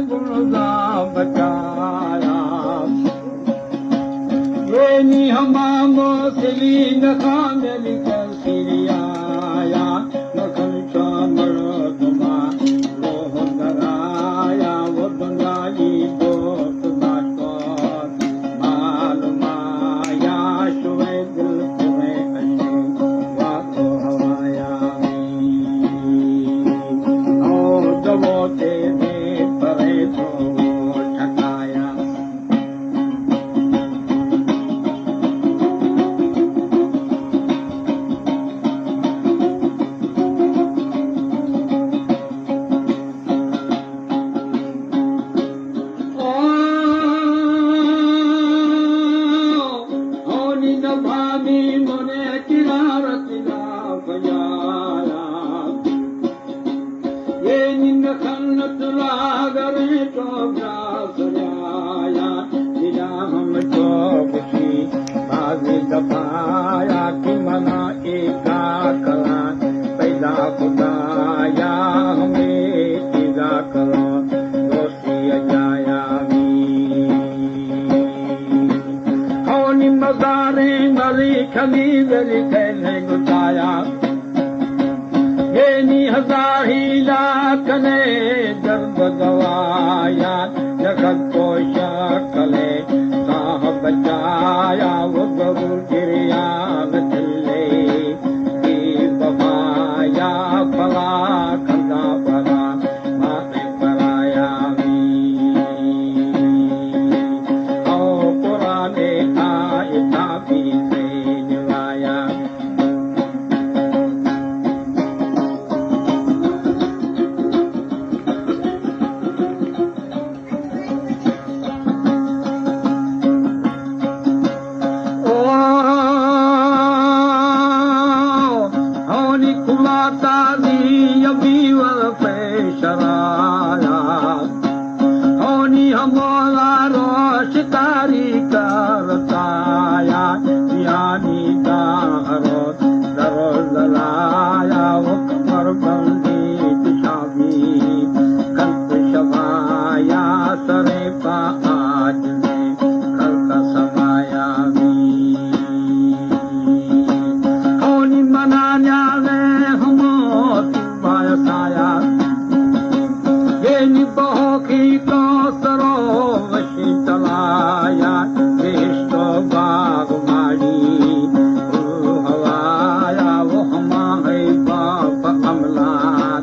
गुणदा बचाया ये नी हमामो सिली नखा मेरी कसिरिया नखन चामर तुमा लोह दराया वो दुनाई दोस्त बातो माल माया शुए दिल तुम्हें अशे वातो हवाया ओ जबो तेरे परे तो ठकाया भाभी मुने किनारा बजाया ये निन्न खन्नत लागरे तो सजाया जिला हम चौकसी भाभी दफाया कि मना एका कला पैदा खुदाया हमें तीजा करो दोषी अजाया मजारे नली खली दली कहने गुटाया ये नी हजार हीला कने दर्द दवाया जगत को शकले साह बचाया वो गरु गिरिया चले की बबाया फला खंदा परा माते पराया ओ पुराने हमारा रोशतारी करताया यानी दारो दरो दलाया वो कमर बंदी दिशावी कंत शबाया सरे पा आज में कल का समाया होनी मनाया वे हमो तुम्हारा ये निबहो की तो सरो वशी तलाया बेस्तो बाग माड़ी हवाया वो हमारे बाप अमला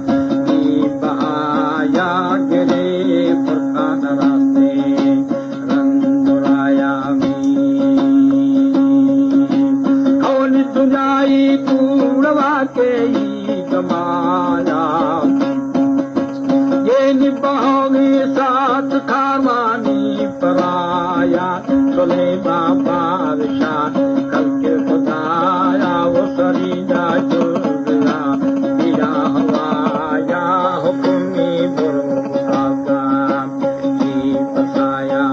की बहाया गिरे फुरकान रास्ते रंगुराया कौन तुझाई तूड़वा के जमाया निभाओगे साथ खावानी पराया चले बादशाह कल के खुदाया वो सरीदा चुगला दिया हवाया हुक्मी बुरुखाका की फसाया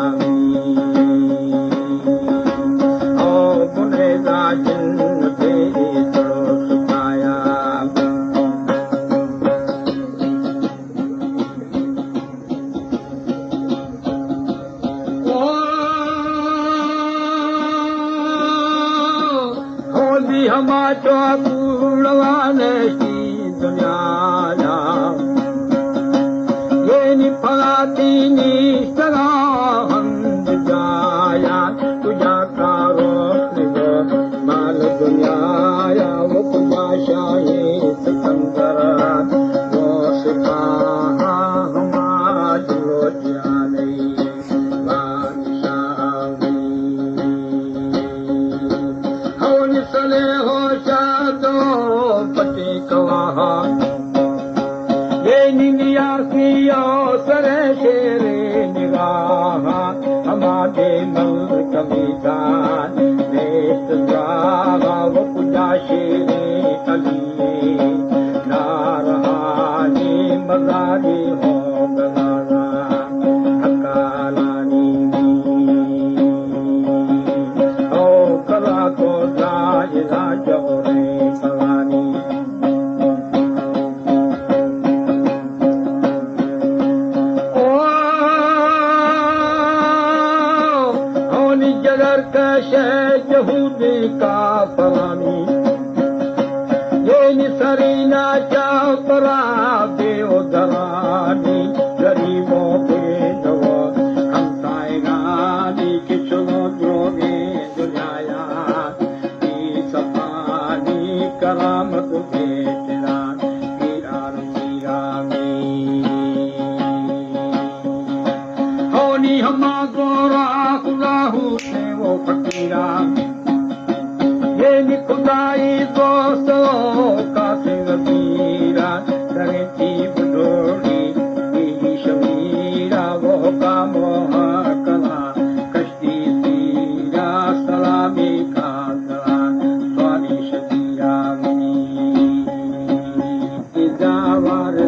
ओ बुनेदा जिन्न तेरी तड़ो सुखाया हमा चौड़वाने की दुनिया ये निफलाती नी सगा हम जाया तुझा कारो माल दुनिया वो तुझा शाही सिकंदर वो सिपाहा हमार लो जाने चले हो शादो पति कवाहा ये निनिया सियो सरे शेरे निगाह हमारे मल कविता देश जागा वो पूजा शेरे अली नारहानी मजारी हो गलाना हकालानी ओ कला को जोरे सवानी ओ सरकश यहूदी का फलानी ये निसरीना चातरा देवधरानी गरीबों के दवा हमसाए गानी कि चलो द्रोगे दुनिया की सफानी करामत के चिरान कीरान कीरानी होनी हमा गोरा खुदाहू से वो फकीरा ये खुदाई दोस्तों का सिंगती